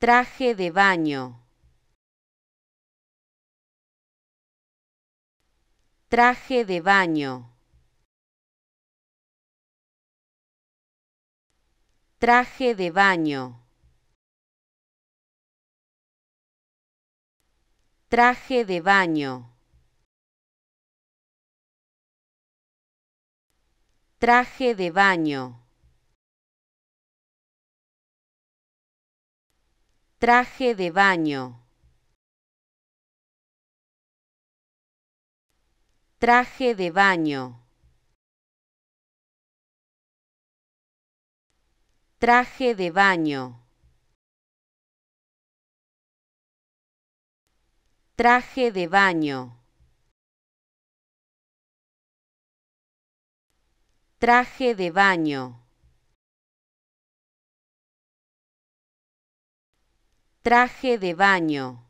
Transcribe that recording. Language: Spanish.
Traje de baño. Traje de baño. Traje de baño. Traje de baño. Traje de baño. Traje de baño. Traje de baño. Traje de baño. Traje de baño. Traje de baño. Traje de baño.